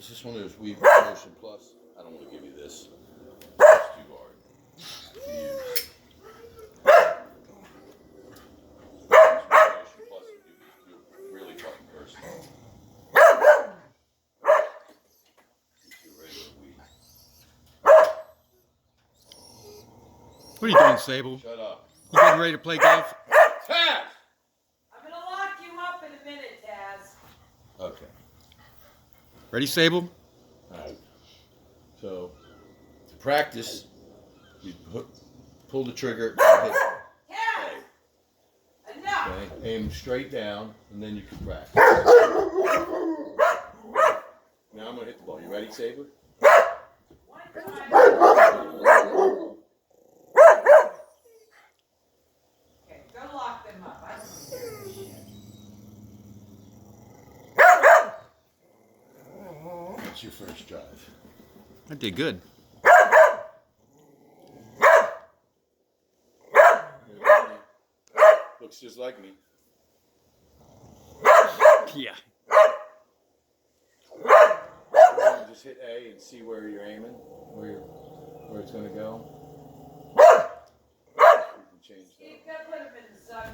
Is this one of those Weave Motion Plus? I don't want to give you this. It's too hard to use. Motion Plus will do really fucking personal. What are you doing, Sable? Shut up. You getting ready to play golf? Taz! I'm gonna lock you up in a minute, Taz. Okay. Ready, Sable? Alright. So, to practice, you pull the trigger and hit Taz! A. Enough! Okay? Aim straight down, and then you can practice. Now I'm going to hit the ball. You ready, Saber? One time. Okay, go lock them up. I don't want to hear this shit. That's your first drive. I did good. Looks just like me. Yeah. Just hit A and see where you're aiming, where it's going to go. You can change that. Steve, go put him in the sun.